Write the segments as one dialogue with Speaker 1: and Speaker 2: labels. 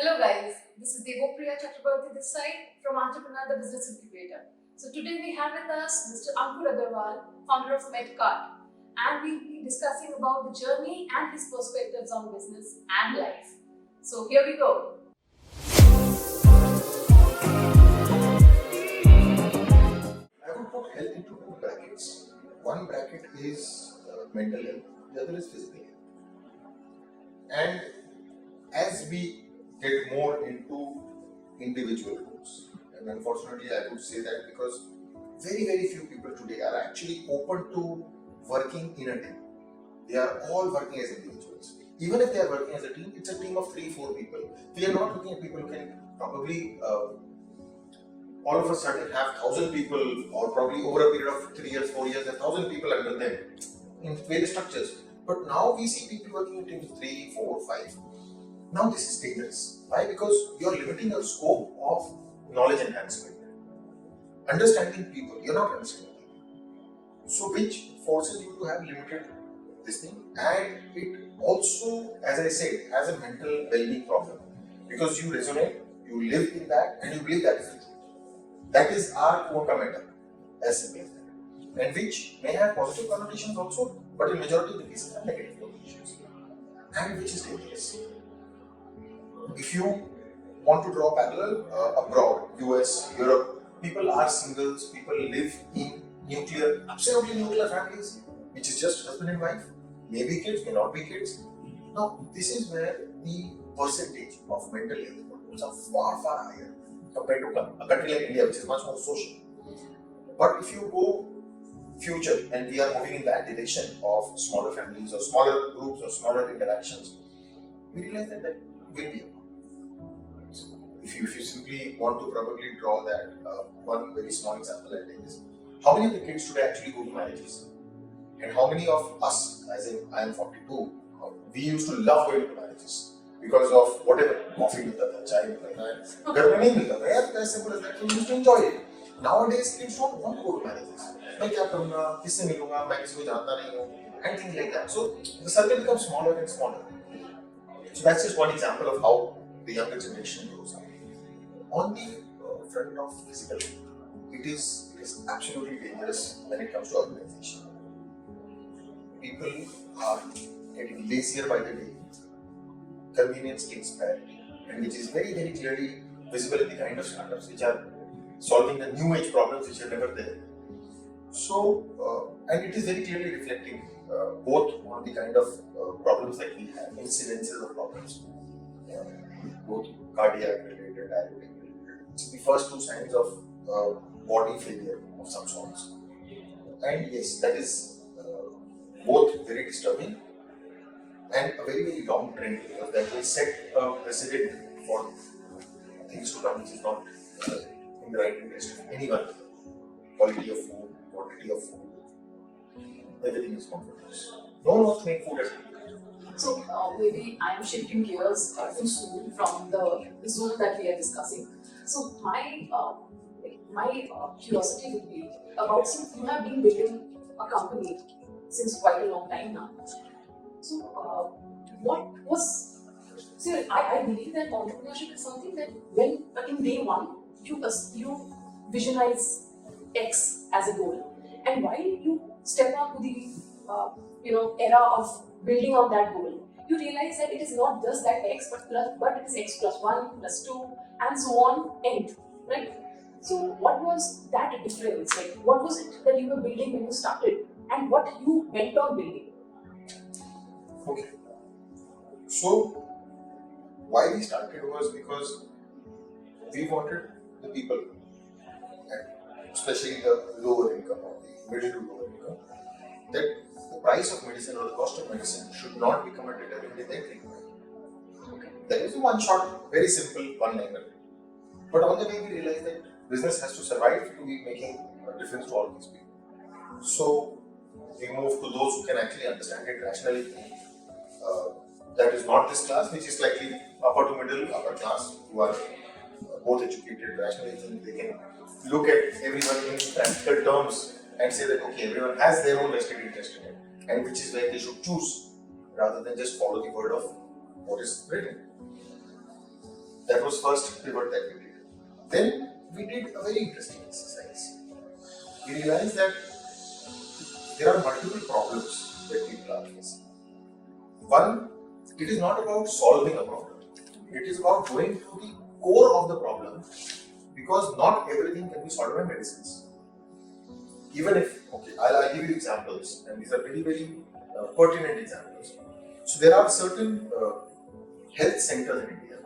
Speaker 1: Hello guys, this is Debopriya Chakraborty this side from Antrapreneur, the business incubator. So today we have with us Mr. Ankur Agarwal, founder of Medkart, and we'll be discussing about the journey and his perspectives on business and life. So here we go.
Speaker 2: I would put health into two brackets. One bracket is mental health, the other is physical health. And as we get more into individual groups, and unfortunately I would say that because very few people today are actually open to working in a team. They are all working as individuals. Even if they are working as a team, it's a team of 3-4 people. We are not looking at people who can probably all of a sudden have 1,000 people, or probably over a period of 3 years, 4 years, 1,000 people under them in various structures. But now we see people working in teams of 3, 4, 5. Now this is dangerous. Why? Because you are limiting your scope of knowledge enhancement. Understanding people, you're not understanding people. So which forces you to have limited this thing, and it also, as I said, has a mental well-being problem. Because you resonate, you live in that, and you believe that is the truth. That is our quota meta, as simple as that. And which may have positive connotations also, but in majority of the cases have negative connotations. And which is dangerous. If you want to draw a parallel abroad, US, Europe, people are singles, people live in absolutely nuclear families, which is just husband and wife, maybe kids, may not be kids. Now, this is where the percentage of mental health problems are far higher compared to a country like India, which is much more social. But if you go future, and we are moving in that direction of smaller families or smaller groups or smaller interactions, we realize that will be. If you simply want to probably draw that, one very small example I take is, how many of the kids today actually go to marriages? And how many of us, as in I am 42, we used to love going to marriages because of whatever, coffee milta tha, chai milta tha, ghar mein nahi milta tha, yaar, as simple as that, we used to enjoy it. Nowadays, kids don't want to go to marriages. मैं क्या करूँगा, किससे मिलूँगा, मैं किसी को जानता नहीं हूँ, and things like that. So the circle becomes smaller and smaller. So that's just one example of how the younger generation grows up. On the front of physical, it is absolutely dangerous when it comes to organization. People are getting lazier by the day. Convenience takes priority, and which is very clearly visible in the kind of startups which are solving the new age problems which are never there. So, and it is very clearly reflecting both on the kind of problems that we have, incidences of problems, both cardiac related, diabetic related. It's the first two signs of body failure of some sorts. And yes, that is both very disturbing and a very long trend, because that will set a precedent for things to come, which is not in the right interest of anyone. Quality of food, quantity of food, everything is compromised. No one wants to make food as well.
Speaker 1: So maybe I am shifting gears to Zoom from the Zoom that we are discussing. So my curiosity would be about, since you have been building a company since quite a long time now. So what was? See, I believe that entrepreneurship is something that when in day one you visualize X as a goal, and while you step up to the era of building on that goal, you realize that it is not just that X, but it is X plus 1, plus 2, and so on, end, right? So what was that difference? Like, what was it that you were building when you started, and what you went on building?
Speaker 2: Okay. So why we started was because we wanted the people, and especially the lower income or the middle to lower income, that the price of medicine or the cost of medicine should not become a determinant in their treatment. Okay. That is one short, very simple one-liner. But on the way we realized that business has to survive to be making a difference to all these people. So we moved to those who can actually understand it rationally. That is not this class, which is slightly upper to middle, upper class, who are both educated, rationally think they can look at everyone in practical terms and say that okay, everyone has their own vested interest in it, and which is where they should choose rather than just follow the word of what is written. That was first pivot that we did. Then we did a very interesting exercise. We realized that there are multiple problems that people are facing. One, it is not about solving a problem. It is about going to the core of the problem, because not everything can be solved by medicines. Even if, okay, I'll give you examples, and these are very, very pertinent examples. So there are certain health centers in India,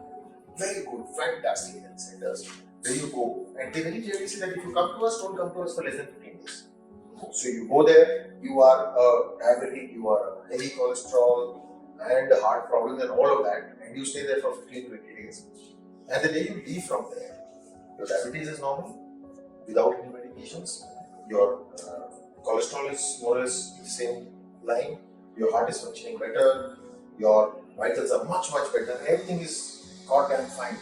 Speaker 2: very good, fantastic health centers, where you go and they very clearly say that if you come to us, don't come to us for less than 15 days. So you go there, you are diabetic, you are heavy cholesterol and heart problems and all of that, and you stay there for 15 to 20 days. And the day you leave from there, your diabetes is normal, without any medications, your cholesterol is more or less the same line, your heart is functioning better, your vitals are much, much better, and everything is goddamn fine.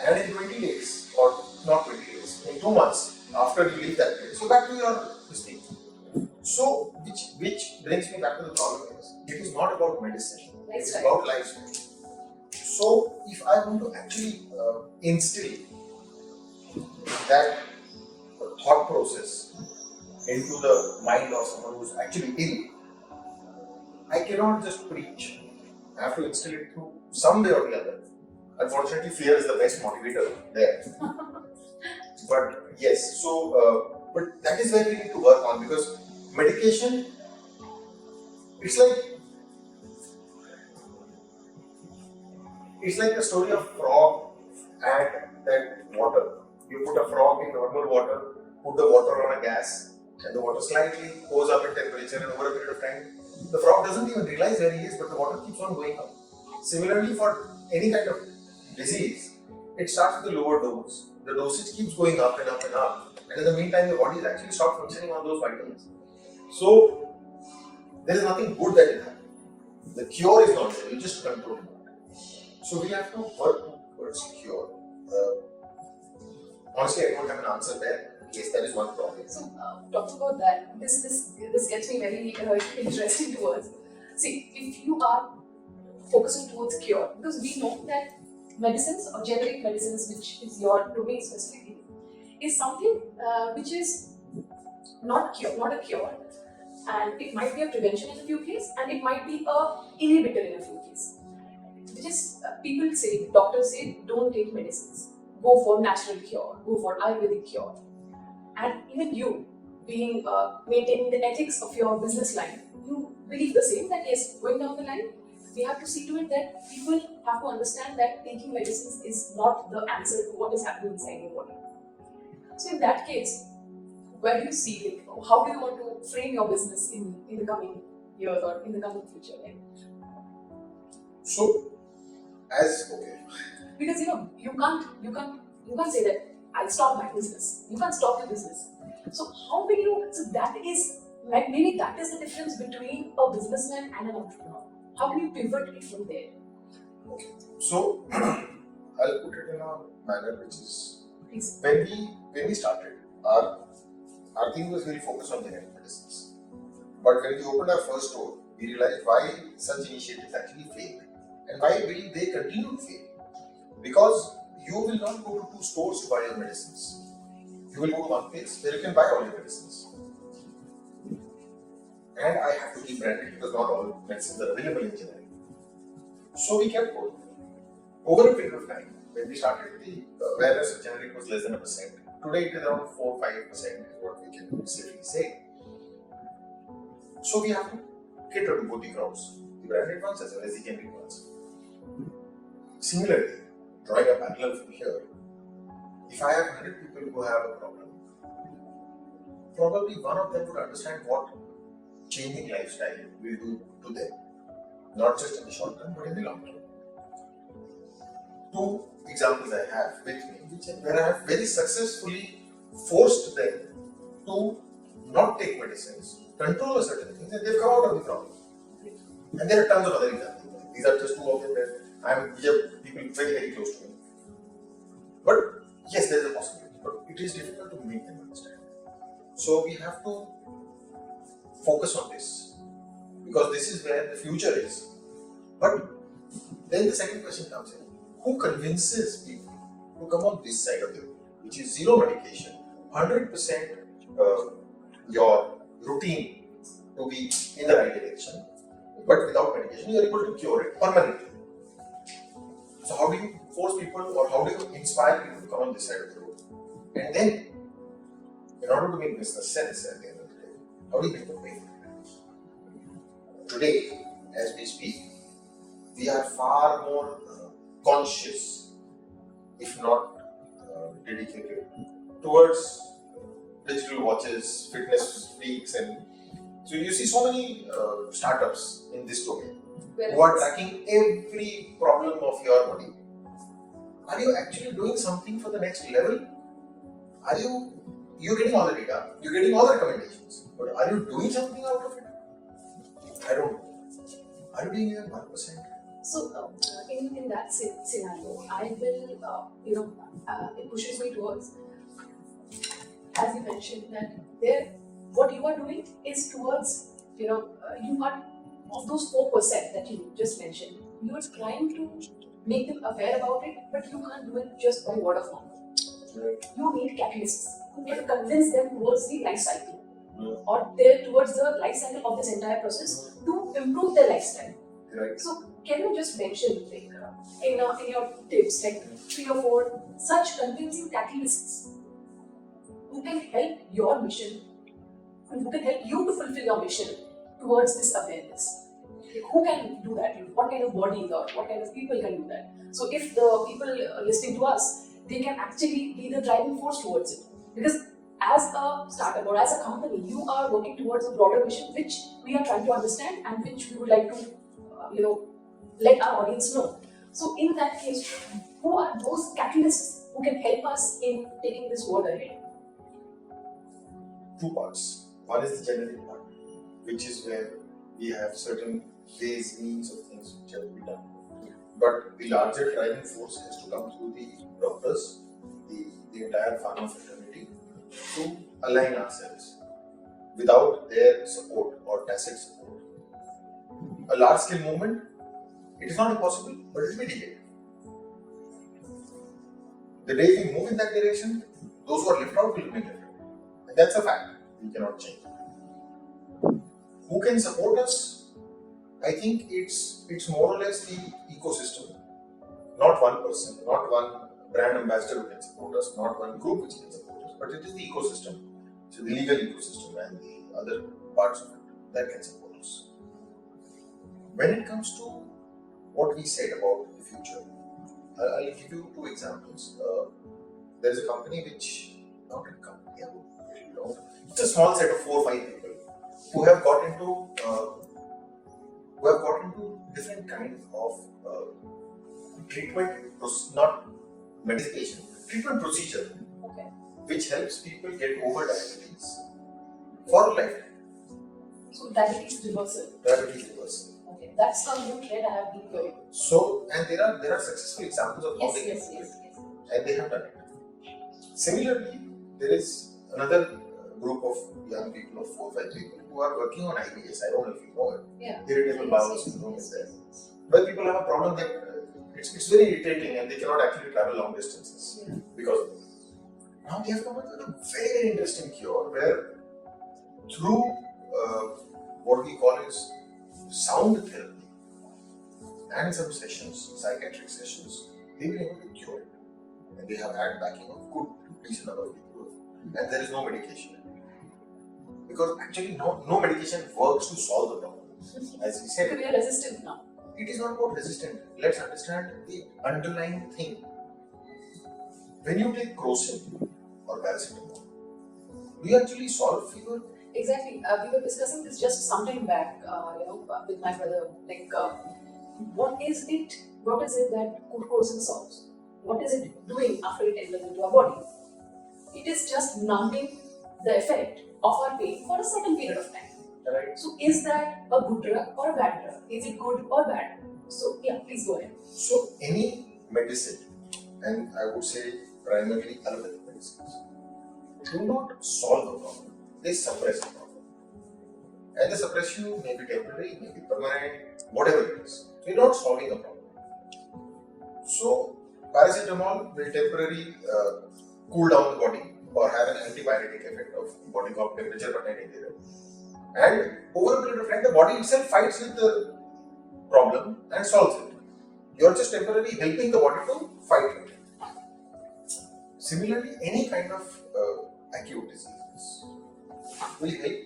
Speaker 2: And in 20 days, or not 20 days, in 2 months after you leave that place, you're back to your mistake. So, which brings me back to the problem is, it is not about medicine, it's about lifestyle. So, if I want to actually instill that thought process into the mind of someone who's actually ill, I cannot just preach. I have to instill it through some way or the other. Unfortunately, fear is the best motivator there. But yes, so but that is where we need to work on, because medication, it's like a story of frog and that water. You put a frog in normal water, put the water on a gas, and the water slightly goes up in temperature, and over a period of time, the frog doesn't even realize where he is, but the water keeps on going up. Similarly, for any kind of disease, it starts with the lower dose. The dosage keeps going up and up and up, and in the meantime, the body is actually stopped functioning on those vitals. So, there is nothing good that will happen. The cure is not there, you just control it. So, we have to work towards cure. Honestly, I don't have an answer there. Yes, that is one problem.
Speaker 1: So, talking about that, this gets me very interesting towards. See, if you are focusing towards cure, because we know that medicines or generic medicines, which is your domain specifically, is something which is not a cure, and it might be a prevention in a few cases, and it might be a inhibitor in a few cases. Which is people say, doctors say, don't take medicines, go for natural cure, go for Ayurvedic cure, and even you, being maintaining the ethics of your business line, you believe the same, that yes, going down the line, we have to see to it that people have to understand that taking medicines is not the answer to what is happening inside your body. So in that case, where do you see, like, how do you want to frame your business in the coming years or in the coming future? Like?
Speaker 2: So,
Speaker 1: because you can't say that I'll stop my business. You can't stop your business. So how will you? So that is maybe that is the difference between a businessman and an entrepreneur. How can you pivot it from there?
Speaker 2: Okay. So I'll put it in a manner which is,
Speaker 1: Please.
Speaker 2: when we started, our thing was very focused on generic medicines. But when we opened our first store, we realized why such initiatives actually failed, and why will they continue to fail. Because you will not go to 2 stores to buy your medicines. You will go to one place where you can buy all your medicines. And I have to keep branded because not all medicines are available in generic. So we kept going. Over a period of time, when we started, the awareness of generic was less than 1%. Today it is around 4-5% is what we can safely say. So we have to cater to both the crowds, the branded ones as well as the generic ones. Similarly, drawing a parallel from here, if I have 100 people who have a problem, probably one of them would understand what changing lifestyle will do to them, not just in the short term but in the long term. 2 examples I have with me, where I have very successfully forced them to not take medicines, control a certain things, and they've come out of the problem. And there are tons of other examples. These are just 2 of them that which are people very, very close to me. But yes, there is a possibility, but it is difficult to make them understand. So we have to focus on this, because this is where the future is. But then the second question comes in, who convinces people to come on this side of the road, which is zero medication, 100% your routine to be in the right direction, but without medication, you are able to cure it permanently. So how do you force people, or how do you inspire people to come on this side of the road? And then, in order to make business sense at the end of the day, how do you make them pay for it? Today, as we speak, we are far more conscious, if not dedicated, towards digital watches, fitness freaks, and so you see so many startups in this domain who are tracking every problem of your body. Are you actually doing something for the next level? Are you're getting all the data, you're getting all the recommendations, but are you doing something out of it? I don't know. Are you doing even 1%?
Speaker 1: So, in that scenario, I will, it pushes me towards, as you mentioned, that what you are doing is towards, you are, of those 4% that you just mentioned, you are trying to make them aware about it, but you can't do it just by word of mouth.
Speaker 2: Right.
Speaker 1: You need catalysts who can convince them towards the life cycle, or towards the life cycle of this entire process to improve their lifestyle.
Speaker 2: Right.
Speaker 1: So, can you just mention, like, in your tips, like 3 or 4 such convincing catalysts who can help your mission, who can help you to fulfill your mission towards this awareness? Like, who can do that? What kind of body or what kind of people can do that? So, if the people listening to us, they can actually be the driving force towards it. Because as a startup or as a company, you are working towards a broader mission which we are trying to understand and which we would like to, let our audience know. So, in that case, who are those catalysts who can help us in taking this world ahead?
Speaker 2: 2 parts. One is the generic part, which is where we have certain ways, means of things which have to be done. But the larger driving force has to come through the doctors, the entire pharma fraternity, to align ourselves. Without their support or tacit support, a large scale movement, it is not impossible, but it will be delayed. The day we move in that direction, those who are left out will remain left out. And that's a fact. We cannot change. Who can support us? I think it's more or less the ecosystem. Not one person, not one brand ambassador who can support us, not one group which can support us, but it is the ecosystem. So the legal ecosystem and the other parts of it that can support us. When it comes to what we said about the future, I'll give you 2 examples. There is a company which, not a company, it's a small set of 4 or 5 people who have got into different kinds of treatment, not medication, treatment procedure,
Speaker 1: Okay.
Speaker 2: which helps people get over diabetes for life.
Speaker 1: So, diabetes reversal.
Speaker 2: Diabetes reversal.
Speaker 1: Okay. That's a new trend I have been hearing.
Speaker 2: So, and there are successful examples of how
Speaker 1: Yes,
Speaker 2: they can
Speaker 1: yes,
Speaker 2: do it,
Speaker 1: yes.
Speaker 2: and they have done it. Similarly, there is another group of young people, of 4 or 5 people, who are working on IBS. I don't know if you know it.
Speaker 1: Yeah.
Speaker 2: Irritable bowel syndrome is there. But people have a problem that it's very irritating and they cannot actually travel long distances because of it. Now they have come up with a very, very interesting cure where through what we call is sound therapy and some sessions, psychiatric sessions, they've been able to cure it. And they have had backing of good, decent number of people. And there is no medication. Because actually no medication works to solve the problem. As we said,
Speaker 1: We are resistant now.
Speaker 2: it is not about resistant. Let's understand the underlying thing. When you take crocin or paracetamol, do you actually solve fever?
Speaker 1: Exactly. We were discussing this just some time back, with my brother. Like, what is it that crocin solves? What is it doing after it enters into our body? It is just numbing the effect of our pain for a certain period of time.
Speaker 2: Right.
Speaker 1: So, is that a good drug or a bad drug? Is it good or bad? So, yeah, please go ahead.
Speaker 2: So, any medicine, and I would say primarily allopathic medicines, do not solve the problem, they suppress the problem. And the suppression may be temporary, may be permanent, whatever it is. So, you're not solving the problem. So paracetamol will temporarily cool down the body or have an antibiotic effect of body को temperature बढ़ने नहीं दे रहा, and over a period of time the body itself fights with the problem and solves it. You are just temporarily helping the body to fight it. Similarly, any kind of acute diseases will help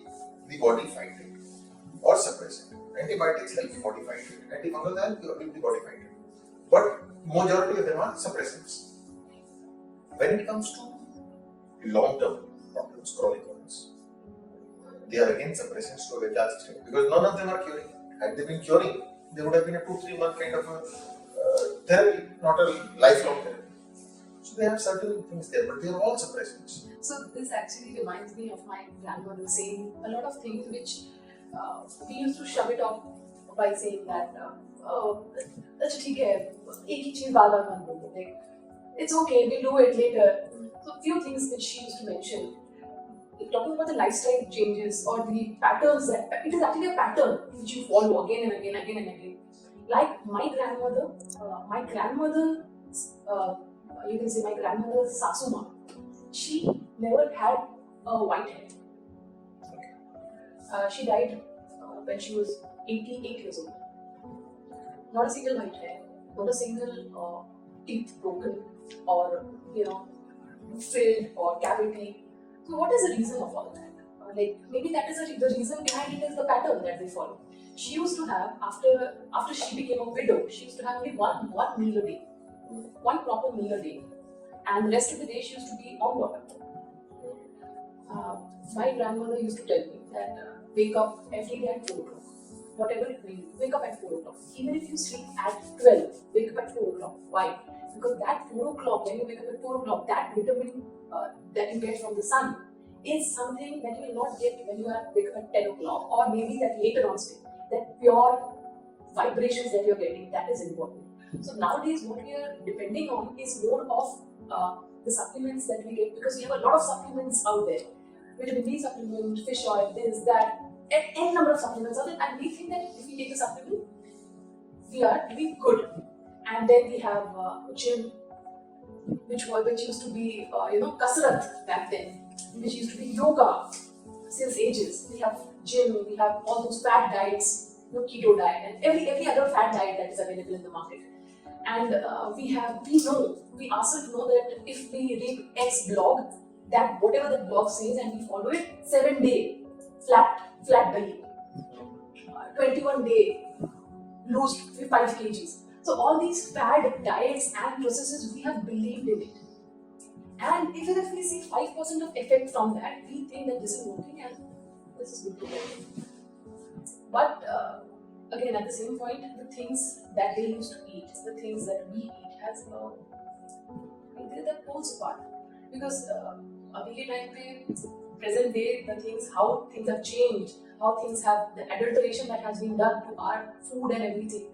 Speaker 2: the body fight it or suppress it. Antibiotics help the body fight it. Antifungals help the body fight it. But majority of them are suppressants. When it comes to long-term problems, chronic ones, they are again suppressants to a very large extent because none of them are curing. Had they been curing, there would have been a 2-3 month kind of a therapy, not a lifelong therapy. So they have certain things there, but they are all suppressants.
Speaker 1: So this actually reminds me of my grandmother saying a lot of things which we used to shove it off by saying that अच्छा ठीक है एक ही चीज बार बार मत बोलो, like it's okay, we'll do it later. So few things which she used to mention, talking about the lifestyle changes or the patterns, that it is actually a pattern which you follow again and again, again and again. Like my grandmother, you can say my grandmother's Sasuma, she never had a white hair. She died when she was 88 years old. Not a single white hair, not a single teeth broken or filled or cavity. So what is the reason of all that? Like maybe that is the reason behind it is the pattern that they follow. She used to have after she became a widow, she used to have only one meal a day, one proper meal a day, and the rest of the day she used to be on water. My grandmother used to tell me that wake up every day at 4 o'clock. Whatever it may be, wake up at 4 o'clock. Even if you sleep at 12, wake up at 4 o'clock. Why? Because that 4 o'clock, when you wake up at 4 o'clock, that vitamin that you get from the sun is something that you will not get when you wake up at 10 o'clock or maybe that later on stage. That pure vibrations that you're getting, that is important. So nowadays what we are depending on is more of the supplements that we get, because we have a lot of supplements out there. Vitamin D supplement, fish oil, this, that, n number of supplements out there, and we think that if we take a supplement, we are doing good. And then we have gym, which used to be kasrat back then, which used to be yoga since ages. We have gym, we have all those fat diets, keto diet, and every other fat diet that is available in the market. And we ourselves know that if we read X blog, that whatever the blog says and we follow it, 7-day flat belly, 21-day lose 5 kgs. So all these fad diets and processes, we have believed in it. And even if we see 5% of effect from that, we think that this is working and this is good to go. But again, at the same point, the things that they used to eat, the things that we eat, has they're poles apart. Because अभी के time पे, present day, the things, how things have changed, how things have, the adulteration that has been done to our food and everything.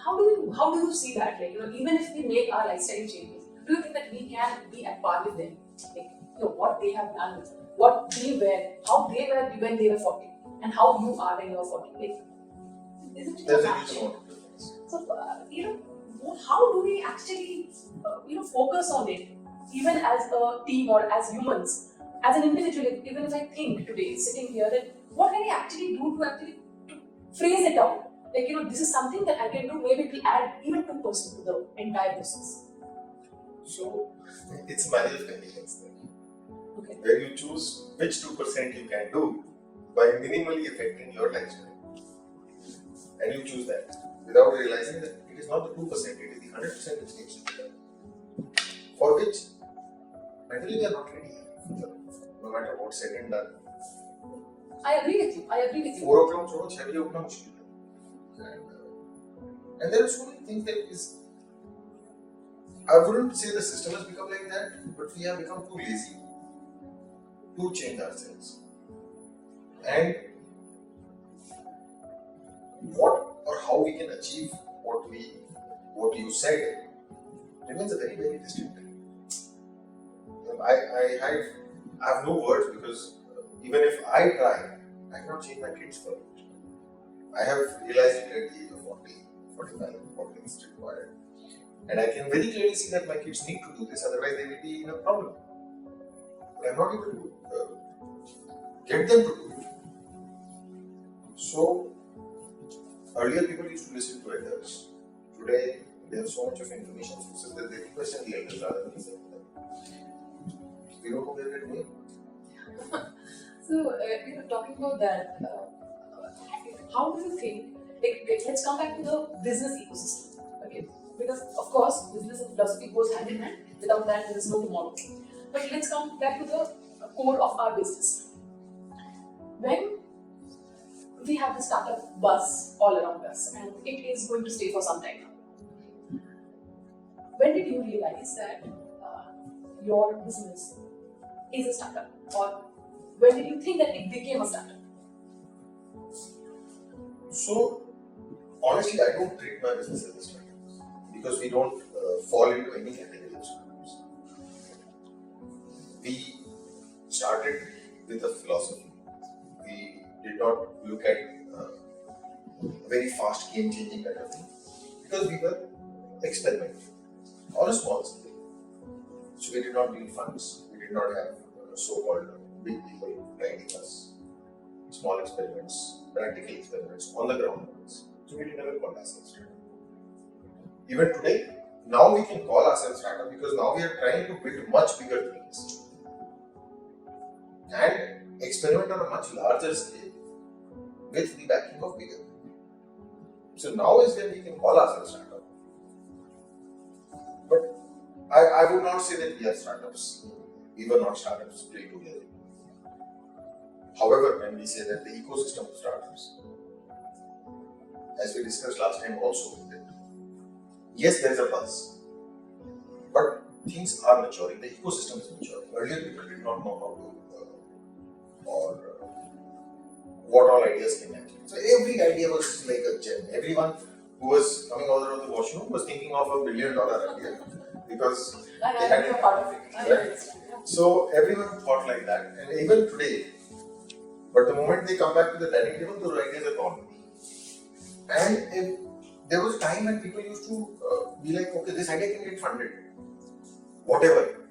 Speaker 1: How do you see that? Like, even if we make our lifestyle changes, do you think that we can be at par with them? Like, what they have done, what they were, how they were when they were 40, and how you are when you are 40. Like, isn't it a match? So, how do we actually, focus on it, even as a team or as humans, as an individual? Even if I think today, sitting here, that what can I actually do to phrase it out? Like, this is something that I can do, maybe it will add even 2% to the entire process.
Speaker 2: So, it's a matter of convenience then.
Speaker 1: Okay.
Speaker 2: Where you choose which 2% you can do by minimally affecting your lifestyle. And you choose that without realizing that it is not the 2%, it is the 100% which needs to be done. For which, mentally we are not ready, no matter what said and done.
Speaker 1: I agree with you.
Speaker 2: 4 o'clock छोड़ो, 6 बजे उठना मुश्किल है. And there are so many things that is, I wouldn't say the system has become like that, but we have become too lazy to change ourselves. And what or how we can achieve what you said remains a very, very distinct thing. I have no words, because even if I try, I cannot change my kids for it. I have realized it at the age of 40, 45, 40 is required. And I can very clearly see that my kids need to do this, otherwise they will be in a problem. But I'm not able to get them to do it. So, earlier people used to listen to elders. Today, they have so much of information sources that they question the elders rather than listening to them. We don't know where they're going.
Speaker 1: So, talking about that, how do you think, let's come back to the business ecosystem, okay? Because, of course, business and philosophy goes hand in hand. Without that, there is no tomorrow. But let's come back to the core of our business. When we have the startup buzz all around us, and it is going to stay for some time. When did you realize that your business is a startup, or when did you think that it became a startup?
Speaker 2: So, honestly, I don't treat my business as a startup because we don't fall into any category of startups. We started with a philosophy. We did not look at a very fast game-changing kind of thing because we were experimenting on a small scale. So we did not need funds. We did not have so-called big people guiding us. Small experiments, practical experiments on the ground. So we did never call ourselves startup. Even today, now we can call ourselves startup because now we are trying to build much bigger things and experiment on a much larger scale with the backing of bigger people. So now is when we can call ourselves startup. But I would not say that we are startups. We were not startups till 2 years ago. However, when we say that the ecosystem of startups, as we discussed last time also, that yes, there is a buzz, but things are maturing. The ecosystem is maturing. Earlier, people did not know how to or what all ideas can actually. So every idea was like a gem. Everyone who was coming out of the washroom was thinking of $1 billion idea because they had
Speaker 1: a part of it.
Speaker 2: Right? So everyone thought like that, and even today. But the moment they come back to the dining table, those ideas are gone. And there was a time when people used to be like, okay, this idea can get funded, whatever.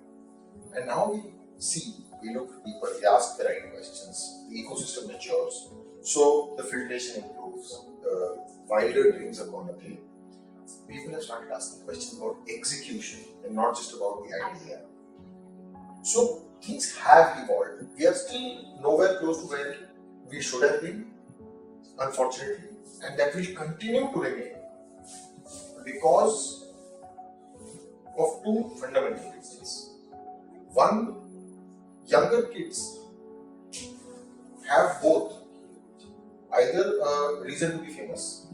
Speaker 2: And now we see, we look deeper, we ask the right questions, the ecosystem matures, so the filtration improves, the wilder dreams are gone again. People have started asking questions about execution and not just about the idea. So things have evolved. We are still nowhere close to where we should have been, unfortunately, and that will continue to remain because of two fundamental reasons. One, younger kids have both either a reason to be famous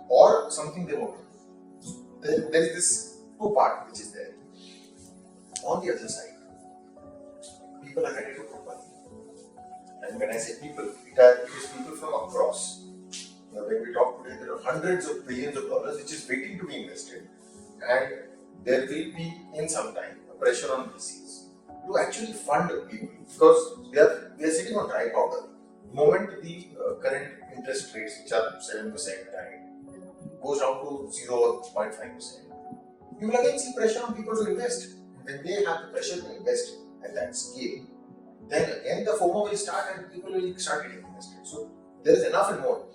Speaker 2: or something they want to do. There is this two part which is there. On the other side, people are ready to put money. And when I say people, it is people from across. When we talk today, there are hundreds of billions of dollars which is waiting to be invested. And there will be, in some time, a pressure on VCs to actually fund people because we are sitting on dry powder. The moment the current interest rates, which are 7% goes down to 0.5%, you will again see pressure on people to invest. When they have the pressure to invest at that scale, then again the FOMO will start and people will start getting invested. So there is enough and more.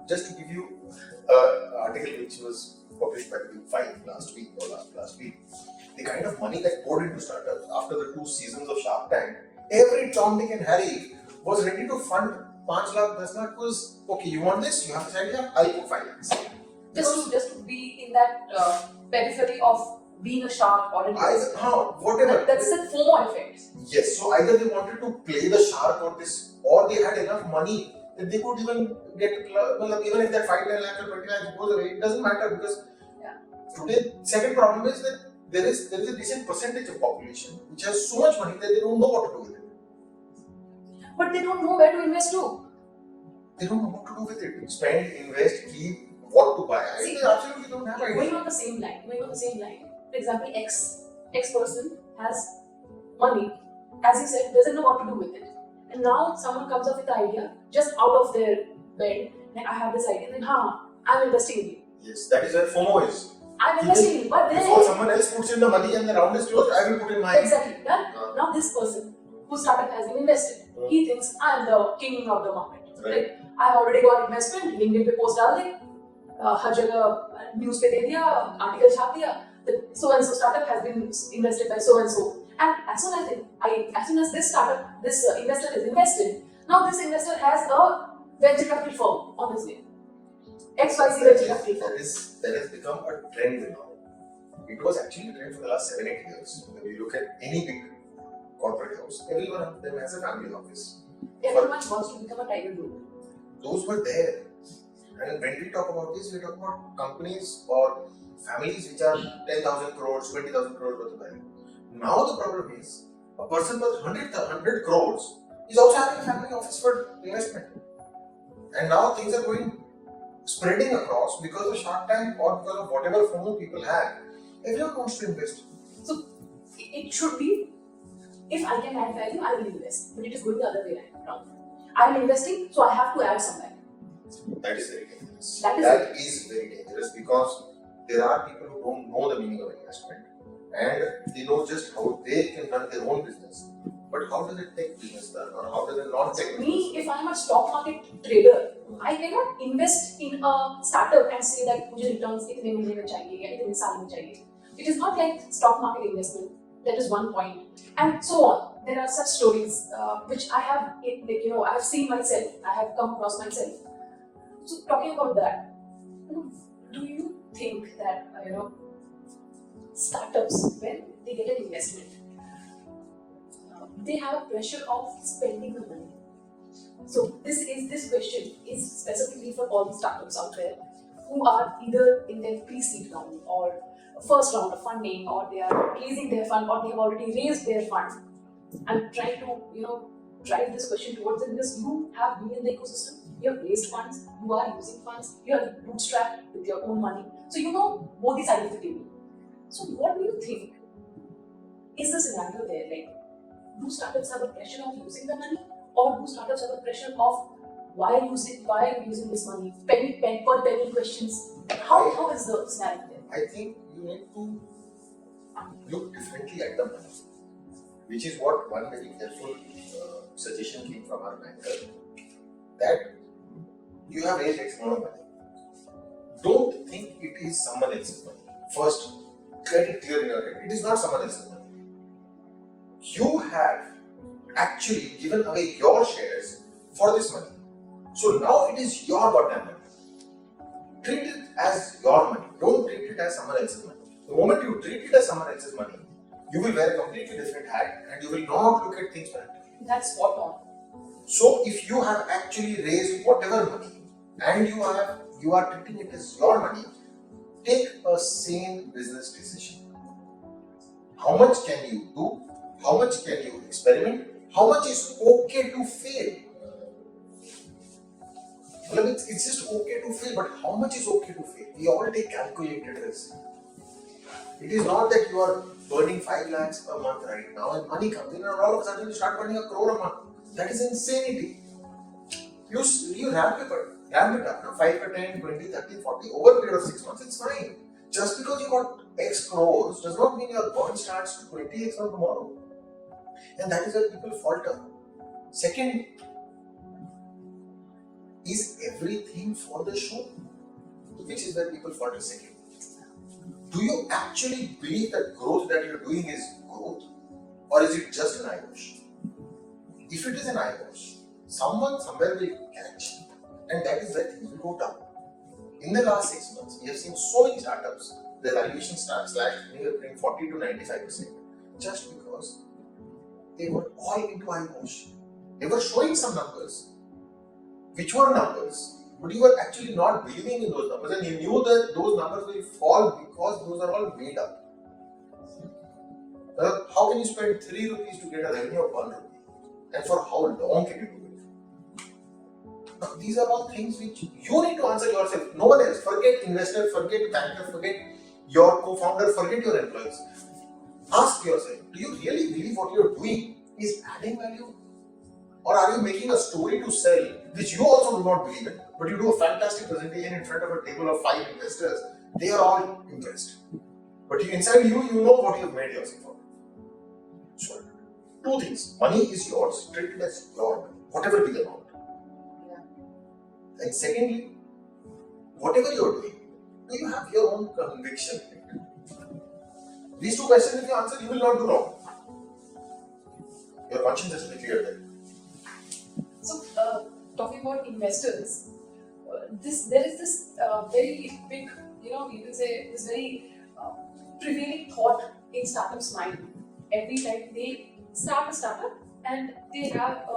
Speaker 2: Just to give you an article which was published by the Big Five last week, the kind of money that poured into startups after the 2 seasons of Shark Tank, every Tom, Dick and Harry was ready to fund 5 lakh, 10 lakh was, okay, you want this, you have this idea, I'll put 5 lakhs.
Speaker 1: Just to be in that periphery of being a shark or an investor.
Speaker 2: Whatever.
Speaker 1: That's the FOMO effect.
Speaker 2: Yes, so either they wanted to play the shark or this, or they had enough money that they could even get, even if that 5, 10 lakh or 20 lakh goes away, it doesn't matter because today, second problem is that there is a decent percentage of population which has so much money that they don't know what to do with it.
Speaker 1: But they don't know where to invest to.
Speaker 2: They don't know what to do with it. Spend, invest, keep, what to buy. They absolutely don't have idea.
Speaker 1: Going on the same line. For example, X person has money, as you said, doesn't know what to do with it. And now someone comes up with the idea just out of their bed, like I have this idea, then I'm investing in you.
Speaker 2: Yes, that is where FOMO is.
Speaker 1: I'm investing, but then
Speaker 2: before someone else puts in the money and the round is closed, I will put in mine.
Speaker 1: Exactly. Now this person whose startup has been invested, he thinks I am the king of the market. Right? I have already got investment. LinkedIn पे post डाल दे, हर जगह news पे दे दिया, article छाप दिया. So and so startup has been invested by so and so. And as soon as this startup, this investor is invested, now this investor has a venture capital firm on his name. XYZ venture capital firm.
Speaker 2: That has become a trend now. It was actually a trend for the last 7-8 years. When you look at any big corporate house, every one of them has a family office.
Speaker 1: Everyone wants to become a tiger group.
Speaker 2: Those were there. And when we talk about this, we talk about companies or families which are 10,000 crores, 20,000 crores worth of value. Now the problem is, a person worth 100 crores is also having a family office for investment. And now things are spreading across because of Shark Tank or because of whatever FOMO people have. Everyone wants to invest.
Speaker 1: So it should be, if I can add value, I will invest. But it is going the other way around. I am investing, so I have to add some value.
Speaker 2: That is very dangerous.
Speaker 1: That
Speaker 2: is very dangerous because there are people who don't know the meaning of investment and they know just how they can run their own business. But how does it take business done or how does it not take business?
Speaker 1: Me, if I am a stock market trader, I cannot invest in a startup and say that मुझे returns इतने महीने में चाहिए या इतने साल में चाहिए. It is not like stock market investment. That is one point, and so on. There are such stories which I have, I have seen myself. I have come across myself. So talking about that, do you think that startups, when they get an investment, they have a pressure of spending the money? So this question is specifically for all the startups out there who are either in their pre-seed round or first round of funding, or they are raising their fund, or they have already raised their fund. I'm trying to drive this question towards them because you have been in the ecosystem, you have raised funds, you are using funds, you are bootstrapped with your own money, so you know both the sides of the table. So what do you think is the scenario there? Like, do startups have a pressure of using the money, or do startups have a pressure of why are you using this money? Penny per penny questions. How is the scenario there?
Speaker 2: I think you need to look differently at the money, which is what one very careful suggestion came from our banker, that you have raised X amount of money. Don't think it is someone else's money. First, get it clear in your head. It is not someone else's money. You have actually given away your shares for this money. So now it is your goddamn money. Treat it as your money. Don't treat it as someone else's money. The moment you treat it as someone else's money, you will wear a completely different hat and you will not look at things practically.
Speaker 1: That's spot on.
Speaker 2: So if you have actually raised whatever money and you are treating it as your money, take a sane business decision. How much can you do? How much can you experiment? How much is okay to fail? Well, it's just okay to fail, but how much is okay to fail? We all take calculated risk. It is not that you are burning 5 lakhs a month right now and money comes in and all of a sudden you start burning 1 crore a month. That is insanity. You ramp it up, no? 5, 10, 20, 30, 40, over a period of 6 months, it's fine. Just because you got X crores does not mean your burn starts to 20X on tomorrow. And that is where people falter. Second, is everything for the show? Which is where people falter second. Do you actually believe that growth that you're doing is growth? Or is it just an eyewash? If it is an eyewash, someone somewhere will catch. And that is where things will go down. In the last 6 months, we have seen so many startups, the valuation slashed anywhere between 40 to 95% just because they were all into eyewash. They were showing some numbers, which were numbers, but you were actually not believing in those numbers and you knew that those numbers will fall because those are all made up. How can you spend 3 rupees to get a revenue of 1 rupee? And for how long can you do it? Now, these are all things which you need to answer yourself. No one else. Forget investor, forget banker, forget your co-founder, forget your employees. Ask yourself, do you really believe what you're doing is adding value? Or are you making a story to sell which you also do not believe in, but you do a fantastic presentation in front of a table of 5 investors, they are all impressed. But inside you, you know what you have made yourself of. So, two things. Money is yours, treat it as your money, whatever be the amount. And secondly, whatever you are doing, do you have your own conviction in it? These two questions, if you answer, you will not do wrong. Your conscience has to be clear there.
Speaker 1: So, talking about investors, there is this very big, you can say, this very prevailing thought in startups' mind. Every time they start a startup and they have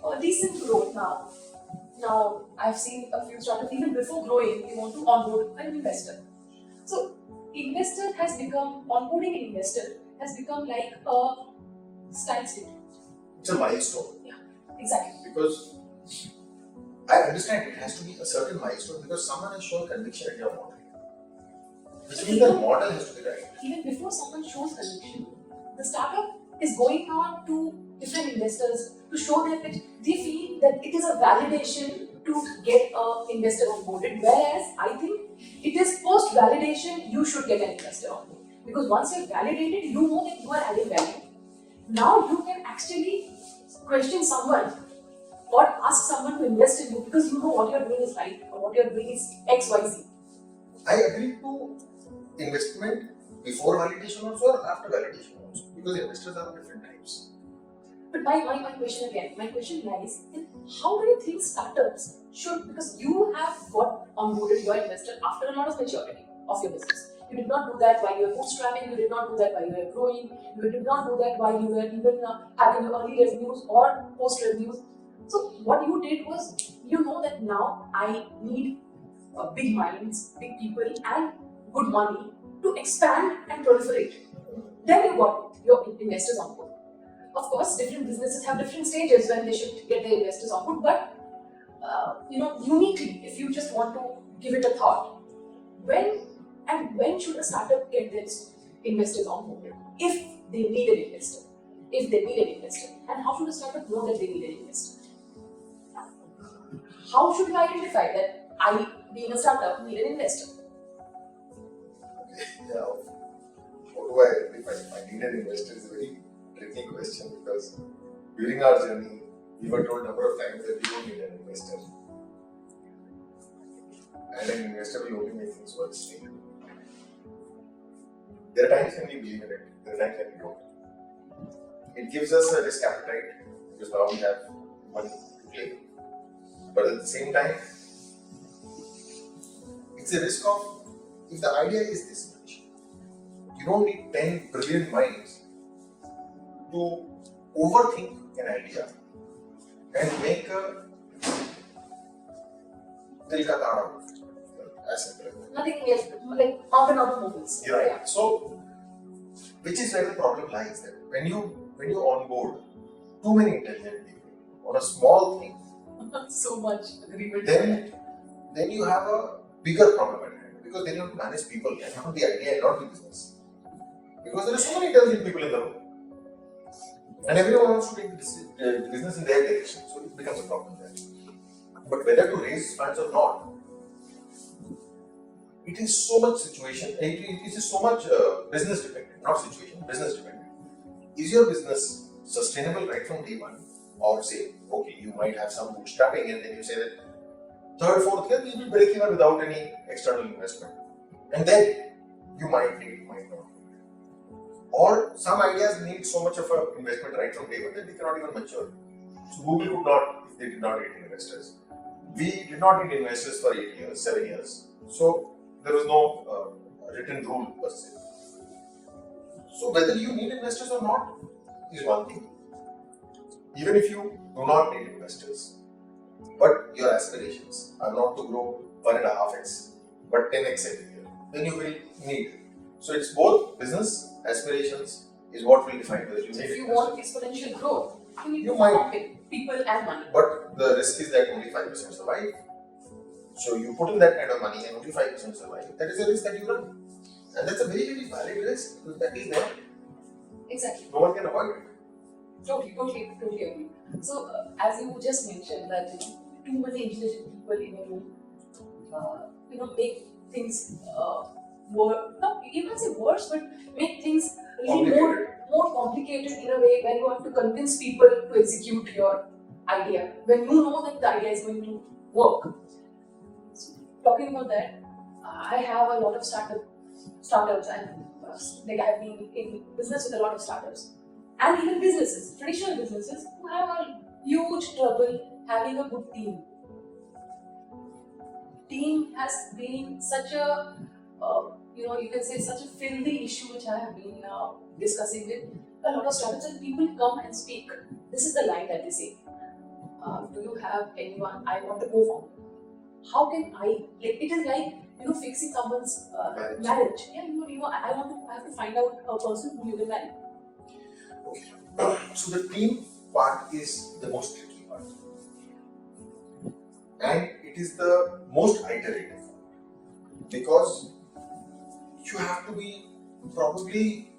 Speaker 1: a decent growth now. Now, I've seen a few startups, even before growing, they want to onboard an investor. So, onboarding an investor has become like a style statement.
Speaker 2: It's a milestone.
Speaker 1: Yeah, exactly.
Speaker 2: Because I understand it has to be a certain milestone because someone has shown conviction in your model. Which means the model has to be right.
Speaker 1: Even before someone shows conviction, the startup is going on to different investors to show them that they feel that it is a validation to get an investor onboarded. Whereas I think it is post-validation you should get an investor onboard. Because once you're validated, you know that you are adding value. Now you can actually question someone or ask someone to invest in you because you know what you're doing is right or what you're doing is XYZ.
Speaker 2: I agree to investment before validation also or after validation also because investors are of different types.
Speaker 1: But my question lies in how do you think startups should, because you have got onboarded your investor after a lot of maturity of your business. You did not do that while you were bootstrapping, you did not do that while you were growing, you did not do that while you were even having your early revenues or post revenues. So what you did was, you know that now I need big minds, big people and good money to expand and proliferate. Then you got your investors on board. Of course, different businesses have different stages when they should get their investors on board, but uniquely, if you just want to give it a thought, when should a startup get their investors on board? If they need an investor. And how should a startup know that they need an investor? How should you identify that I, being a startup, need an investor?
Speaker 2: Yeah. How do I identify if I need an investor is a very tricky question because during our journey, we were told a number of times that we don't need an investor. And an investor will only make things work straight. There are times when we believe in it, there are times when we don't. It gives us a risk appetite because now we have money to play. But at the same time, it's a risk of, if the idea is this much, you don't need 10 brilliant minds to overthink an idea and make a dil ka tada out of it. As simple as that.
Speaker 1: Nothing else, like organ out movements.
Speaker 2: You're right. So, which is where the problem lies, that when you onboard too many intelligent people on a small thing,
Speaker 1: So much agreement.
Speaker 2: Then you have a bigger problem at hand because then you have to manage people and not the idea and not the business. Because there are so many intelligent people in the room. And everyone wants to take the business in their direction, so it becomes a problem there. But whether to raise funds or not, it is so much situation, it is so much business dependent, not situation, business dependent. Is your business sustainable right from day one? Or say, okay, you might have some bootstrapping and then you say that third, fourth year we will break even without any external investment. And then you might need, might not. Or some ideas need so much of an investment right from day one that they cannot even mature. So Google could not, if they did not need investors. We did not need investors for 8 years, 7 years. So there was no written rule per se. So whether you need investors or not is one thing. Even if you do not need investors, but your aspirations are not to grow 1.5x, but 10x every year, then you will need. So it's both business aspirations is what will define whether you need.
Speaker 1: If you want exponential growth, you need
Speaker 2: You
Speaker 1: to
Speaker 2: might.
Speaker 1: pick people and money.
Speaker 2: But the risk is that only 5% survive. So you put in that kind of money and only 5% survive. That is a risk that you run. And that's a very, very valid risk because that is there.
Speaker 1: Exactly.
Speaker 2: No one can avoid it.
Speaker 1: Totally agree. So, as you just mentioned that too many intelligent people in a room, make things not even say worse, but make things really more complicated in a way where you have to convince people to execute your idea when you know that the idea is going to work. So, talking about that, I have a lot of startups, and like I have been in business with a lot of startups, and even businesses, traditional businesses, who have a huge trouble having a good team. Team has been such a you can say such a filthy issue which I have been discussing with a lot of startups, and people come and speak. This is the line that they say: "Do you have anyone? I want to co-found. How can I? Like it is like fixing someone's marriage. Yeah, I want to. I have to find out a person who you will marry."
Speaker 2: Okay. So the team part is the most tricky part, and it is the most iterative because you have to be probably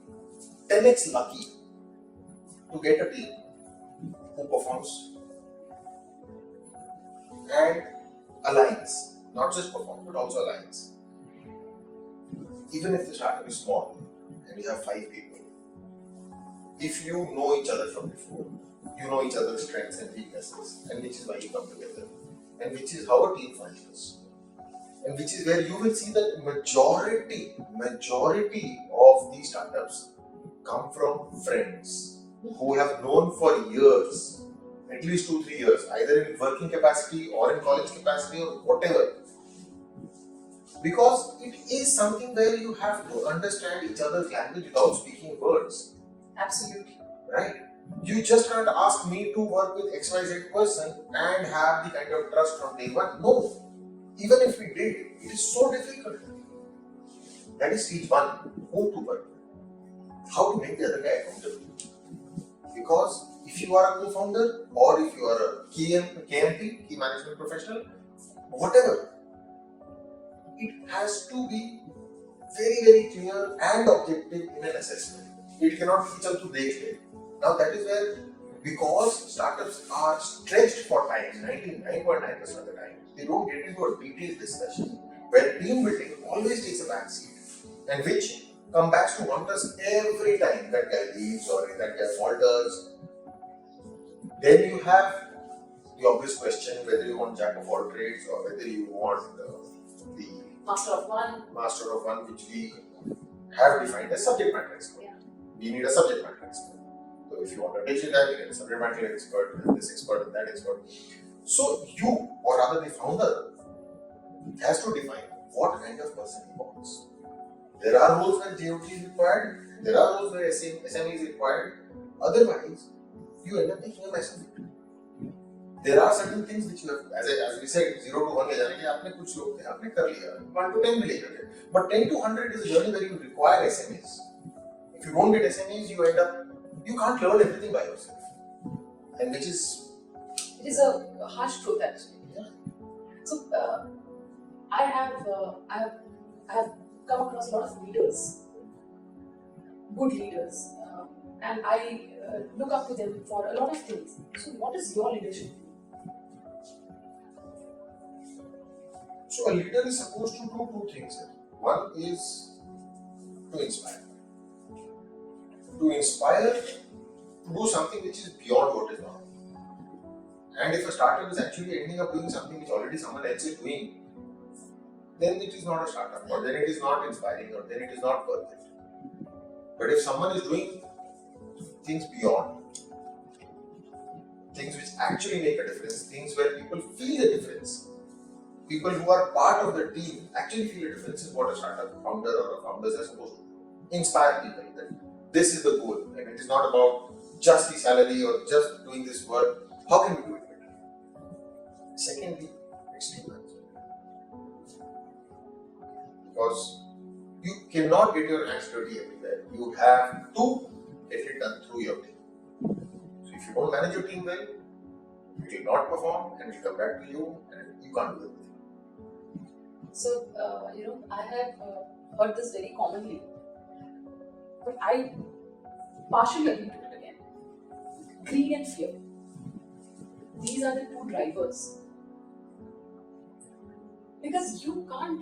Speaker 2: 10x lucky to get a team who performs and aligns, not just perform but also aligns. Even if the startup is small and you have 5 people, if you know each other from before, you know each other's strengths and weaknesses, and which is why you come together, and which is how a team functions, and which is where you will see that majority of these startups come from friends who have known for years, at least 2-3 years, either in working capacity or in college capacity or whatever. Because it is something where you have to understand each other's language without speaking words.
Speaker 1: Absolutely.
Speaker 2: Right? You just can't ask me to work with XYZ person and have the kind of trust from day one. No. Even if we did, it is so difficult. That is stage 1. Who to work with. How to make the other guy accountable. Because if you are a co-founder or if you are a KMP, key management professional, whatever, it has to be very, very clear and objective in an assessment. It cannot be chal tu dekh le. Now that is where, because startups are stretched for time, 99.9% of the time, they don't get into a detailed discussion where team building always takes a back seat, and which comes back to haunt us every time that guy leaves or that guy falters. Then you have the obvious question whether you want jack of all trades or whether you want the
Speaker 1: master of one,
Speaker 2: which we have defined as subject matter expert.
Speaker 1: Yeah.
Speaker 2: We need a subject matter expert. So if you want a digital guy, we get a subject matter expert, and this expert and that expert. So you, or rather the founder, has to define what kind of person he wants. There are roles where JOT is required, there are roles where SME is required. Otherwise, you end up making a mess of it. There are certain things which you have, as we said, 0 to 1 ले जाने के आपने कुछ लोग थे, आपने कर लिया, 1 to 10 भी ले गए, but 10 to 100 is a journey where you require SMEs. If you don't get SMEs, you can't learn everything by yourself, and which is.
Speaker 1: It is a harsh truth actually.
Speaker 2: Yeah.
Speaker 1: So I have come across a lot of leaders, good leaders, and I look up to them for a lot of things. So what is your leadership?
Speaker 2: So a leader is supposed to do 2 things. One is to inspire. To inspire to do something which is beyond what is normal. And if a startup is actually ending up doing something which already someone else is doing, then it is not a startup, or then it is not inspiring, or then it is not worth it. But if someone is doing things beyond, things which actually make a difference, things where people feel a difference, people who are part of the team actually feel a difference, is what a startup founder or a founders are supposed to do. Inspire people that this is the goal, and it is not about just the salary or just doing this work. How can we do it better? Secondly, it's team management. Because you cannot get your hands dirty everywhere. You have to get it done through your team. So if you don't manage your team well, it will not perform and it will come back to you and you can't do it.
Speaker 1: So, I have heard this very commonly, but I partially agree to it again. Greed and fear. These are the 2 drivers Because you can't,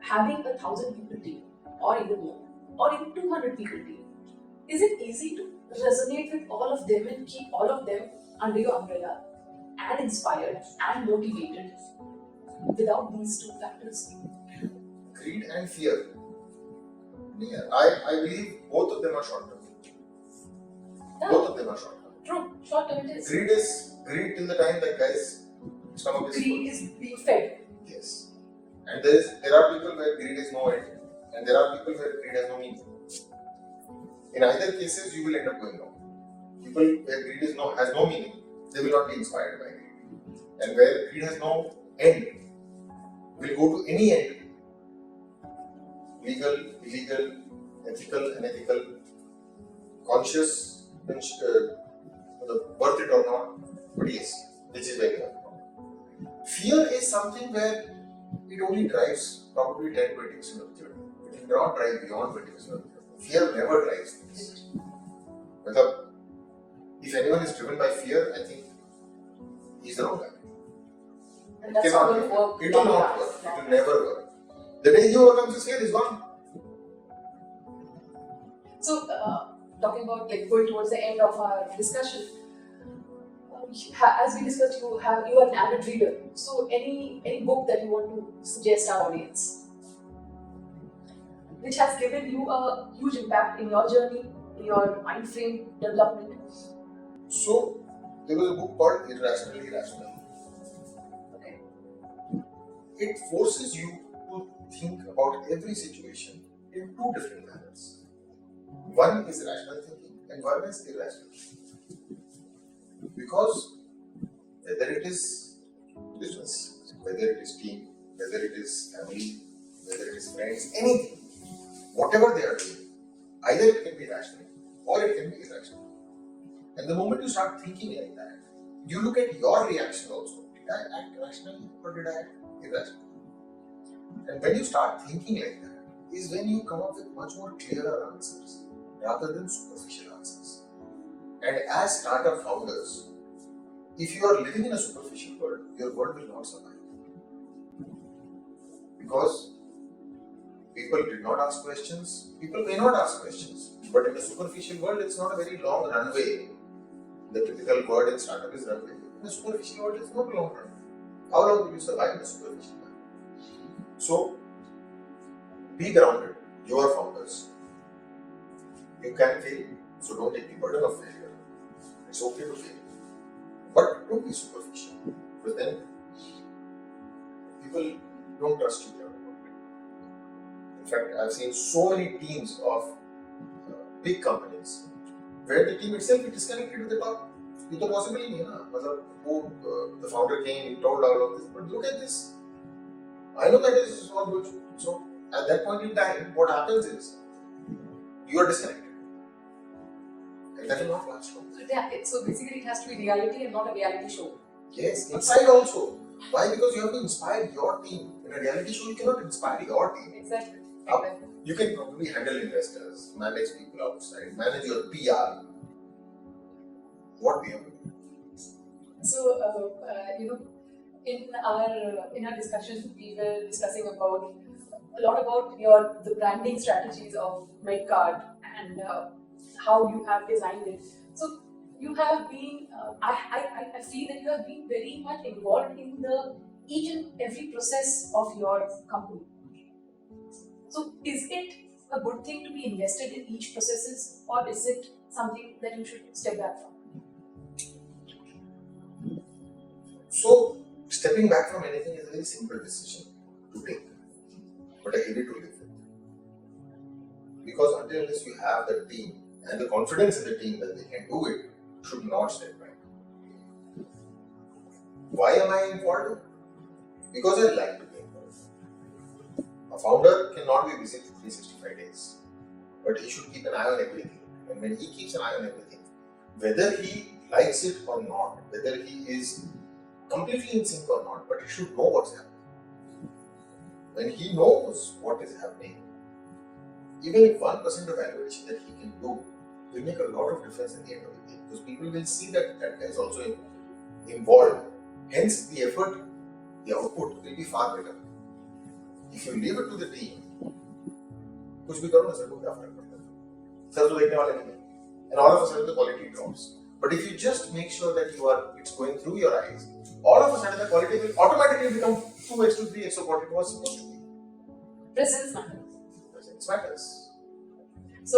Speaker 1: having 1,000 people team, or even more, or even 200 people team, is it easy to resonate with all of them and keep all of them under your umbrella and inspired and motivated without these two factors?
Speaker 2: Greed and fear. Yeah, I believe both of them are short term.
Speaker 1: Yeah.
Speaker 2: Both of them are short term.
Speaker 1: True, short term it is.
Speaker 2: Greed till the time that guy's stomach is full.
Speaker 1: Greed is being fed.
Speaker 2: Yes. And there are people where greed is no end, and there are people where greed has no meaning. In either cases, you will end up going wrong. People where greed has no meaning, they will not be inspired by greed. And where greed has no end, will go to any end. Legal, illegal, ethical, unethical, conscious, worth it or not, but yes, which is very important. Fear is something where it only drives probably 10-20% of the journey. It will not drive beyond 20% of the journey. Fear never drives things. If anyone is driven by fear, I think he's the wrong guy.
Speaker 1: And that's not going to work.
Speaker 2: It will not work. It will never work. The day he overcomes his fear, is gone.
Speaker 1: So, talking about going towards the end of our discussion, as we discussed, you are an avid reader. So, any book that you want to suggest our audience, which has given you a huge impact in your journey, in your mind frame development?
Speaker 2: So, there was a book called Irrationally Rational.
Speaker 1: Okay.
Speaker 2: It forces you to think about every situation in two different manners. One is rational thinking and one is irrational. Because whether it is business, whether it is team, whether it is family, whether it is friends, anything, whatever they are doing, either it can be rational or it can be irrational. And the moment you start thinking like that, you look at your reaction also. Did I act rationally or did I act irrationally? And when you start thinking like that, is when you come up with much more clearer answers rather than superficial answers. And as startup founders, if you are living in a superficial world, your world will not survive. Because people did not ask questions, people may not ask questions. But in a superficial world, it's not a very long runway. The typical word in startup is runway. In a superficial world, it's not a long runway. How long will you survive in a superficial world? So, be grounded. You are founders. You can fail, so don't take the burden of failure. It's okay to fail. But don't be superficial, because then people don't trust you. In fact, I've seen so many teams of big companies where the team itself is disconnected with the top. It was possible नहीं है. The founder came, he told all of this, but look at this. I know that is not good. So at that point in time, what happens is you are disconnected. And that will not last long.
Speaker 1: Yeah, so basically it has to be reality and not a reality show.
Speaker 2: Yes, inside also. Why? Because you have to inspire your team. In a reality show, you cannot inspire your team.
Speaker 1: Exactly.
Speaker 2: You can probably handle investors, manage people outside, manage your PR. What we have to do?
Speaker 1: So, in our discussion, we were discussing about a lot about the branding strategies of Medkart and how you have designed it. So you have been, I feel that you have been very much involved in each and every process of your company. So is it a good thing to be invested in each processes, or is it something that you should step back from?
Speaker 2: So stepping back from anything is a very simple decision to take, but a heavy to live with. Because until unless you have the team and the confidence in the team that they can do it, you should not step back. Why am I involved? Because I like to be involved. A founder cannot be busy 365 days, but he should keep an eye on everything. And when he keeps an eye on everything, whether he likes it or not, whether he is completely in sync or not, but he should know what's happening. When he knows what is happening, even if 1% of evaluation that he can do will make a lot of difference in the end of the day, because people will see that that guy is also involved. Hence, the effort, the output will be far better. If you leave it to the team, कुछ भी करो ना sir, कोई फर्क नहीं पड़ता, sir तो देखने वाले नहीं है, and all of a sudden the quality drops. But if you just make sure that it's going through your eyes, all of a sudden the quality will automatically become 2x to 3x of what it was supposed to be.
Speaker 1: Presence matters.
Speaker 2: Presence matters.
Speaker 1: So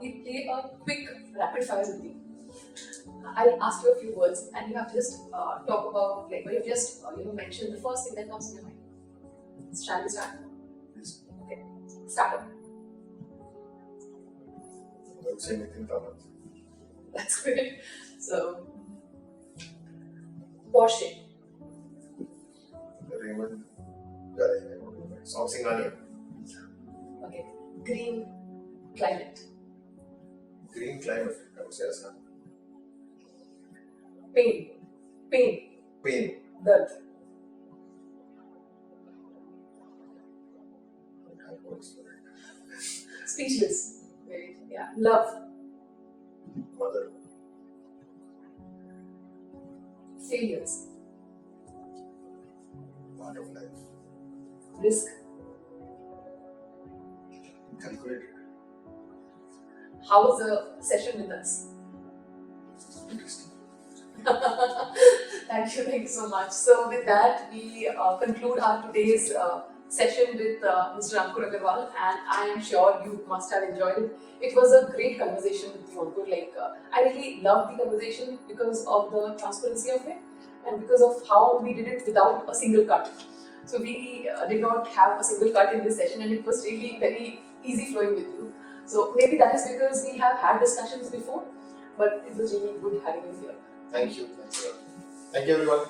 Speaker 1: we play a quick rapid fire with you. I'll ask you a few words, and you have just talk about like, you just mention the first thing that comes to your mind. Shall we start?
Speaker 2: Please.
Speaker 1: Okay. Start.
Speaker 2: I would say anything common.
Speaker 1: That's great. So, Porsche.
Speaker 2: Raymond Gallagher. Song Singania.
Speaker 1: Okay. Green climate.
Speaker 2: Green climate. I would say Assam.
Speaker 1: Pain.
Speaker 2: Pain.
Speaker 1: Dard. Speechless. Right. Yeah. Love.
Speaker 2: Mother.
Speaker 1: Failures.
Speaker 2: Part of life.
Speaker 1: Risk.
Speaker 2: Calculated.
Speaker 1: How was the session with us?
Speaker 2: Interesting.
Speaker 1: Thank you so much. So with that, we conclude our today's session with Mr. Ankur Agarwal, and I am sure you must have enjoyed it. It was a great conversation with you, Ankur. I really loved the conversation because of the transparency of it and because of how we did it without a single cut. So we did not have a single cut in this session, and it was really very easy flowing with you. So maybe that is because we have had discussions before, but it was really good having you here.
Speaker 2: Thank you. Thank you, everyone.